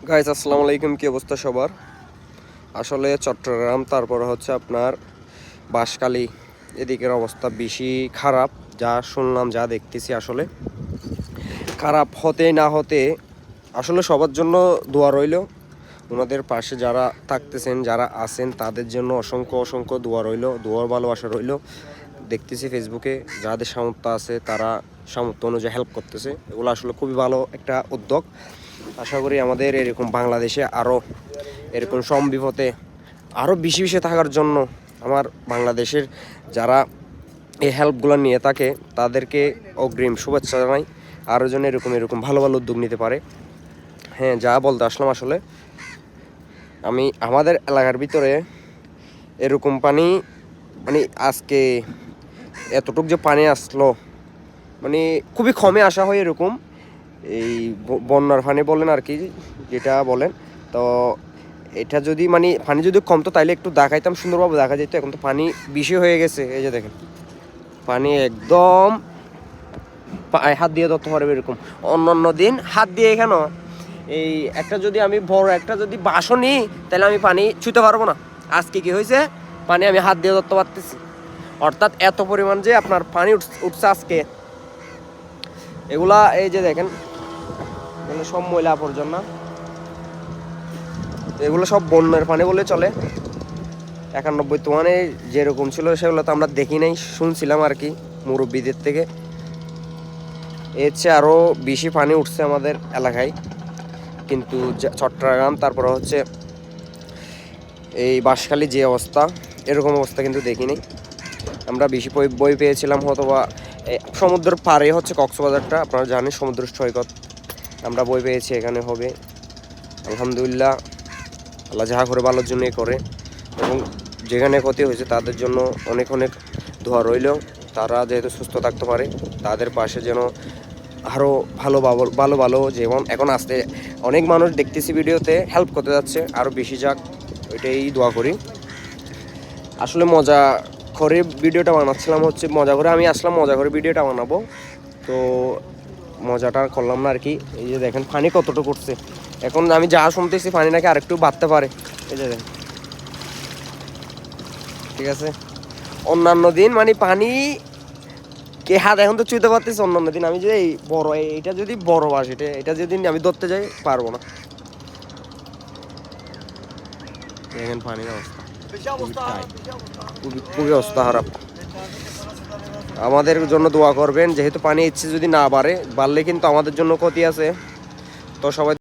Guys আসসালামু আলাইকুম, কি অবস্থা সবার? আসলে চট্টগ্রাম তারপর হচ্ছে আপনার বাঁশখালী এদিকের অবস্থা বেশি খারাপ। যা শুনলাম, যা দেখতেছি, আসলে খারাপ হতে না হতে আসলে সবার জন্য দোয়া রইল। ওনাদের পাশে যারা থাকতেছেন, যারা আছেন, তাদের জন্য অসংখ্য অসংখ্য দোয়া রইল, দোয়ার ভালোবাসা রইল। দেখতেছি ফেসবুকে যাদের সামর্থ্য আছে তারা সামর্থ্য অনুযায়ী হেল্প করতেছে। এগুলো আসলে খুবই ভালো একটা উদ্যোগ। আশা করি আমাদের এরকম বাংলাদেশে আরও এরকম বিপদে আরও বেশি বেশি থাকার জন্য আমার বাংলাদেশের যারা এই হেল্পগুলো নিয়ে থাকে তাদেরকে অগ্রিম শুভেচ্ছা জানাই। আরও যেন এরকম ভালো ভালো উদ্যোগ নিতে পারে। হ্যাঁ, যা বলতে আসলাম, আসলে আমি আমাদের এলাকার ভিতরে এরকম পানি মানে আজকে এতটুক যে পানি আসলো, মানে খুবই কমে আসা হয় এরকম। এই বন্যার পানি বলেন আর কি, যেটা বলেন। তো এটা যদি মানে পানি যদি কমতো তাইলে একটু দেখাইতাম, সুন্দরভাবে দেখা যেত। এখন তো পানি বেশি হয়ে গেছে। এই যে দেখেন, পানি একদম হাত দিয়ে ধরতে পারবে এরকম। অন্য দিন হাত দিয়ে কেন, এই একটা যদি আমি বড় একটা যদি বাসন নিই তাহলে আমি পানি ছুঁতে পারবো না। আজকে কি হয়েছে, পানি আমি হাত দিয়ে ধরতে পারতেছি। অর্থাৎ এত পরিমাণ যে আপনার পানি উঠছে আজকে। এগুলা এই যে দেখেন, এগুলো সব ময়লা আবর্জনা, এগুলো সব বন্যার পানি বলে চলে। 91 মানে যেরকম ছিল সেগুলো তো আমরা দেখি নাই, শুনছিলাম আর কি মুরব্বীদের থেকে। এর চেয়ে আরও বেশি পানি উঠছে আমাদের এলাকায়, কিন্তু চট্টগ্রাম তারপর হচ্ছে এই বাঁশখালী যে অবস্থা, এরকম অবস্থা কিন্তু দেখিনি। আমরা বেশি বই পেয়েছিলাম হয়তো বা সমুদ্রের পাড়ে হচ্ছে কক্সবাজারটা, আপনারা জানেন সমুদ্র সৈকত। আমরা বই পেয়েছি এখানে হবে। আলহামদুলিল্লাহ, আল্লাহ যাহা করে ভালোর জন্যই করে, এবং যেখানে ক্ষতি হয়েছে তাদের জন্য অনেক অনেক দোয়া রইল। তারা যেহেতু সুস্থ থাকতে পারে, তাদের পাশে যেন আরও ভালো ভালো যেমন এখন আসতে অনেক মানুষ দেখতেছি ভিডিওতে হেল্প করতে যাচ্ছে, আরও বেশি যাক, ওইটাই দোয়া করি। আসলে মজা করে ভিডিওটা বানাচ্ছিলাম, হচ্ছে মজা করে আমি আসলাম, মজা করে ভিডিওটা বানাবো, তো মজাটা করলাম না আর কি। এই যে দেখেন পানি কতটুকু উঠছে। এখন আমি যা শুনতেছি পানি নাকি আরেকটু বাড়তে পারে। এই যে দেখেন, ঠিক আছে। অন্যান্য দিন মানে পানি কে হাত এখন তো চুইতে পারতেছি, অন্যান্য দিন আমি যদি এই বড় এইটা যদি বড় বাস এটা যদি আমি ধরতে যাই পারবো না। দেখেন পানির অবস্থা খুবই অবস্থা খারাপ। আমাদের জন্য দোয়া করবেন, যেহেতু পানি ইচ্ছে যদি না বাড়ে, বাড়লে কিন্তু আমাদের জন্য ক্ষতি আছে। তো সবাই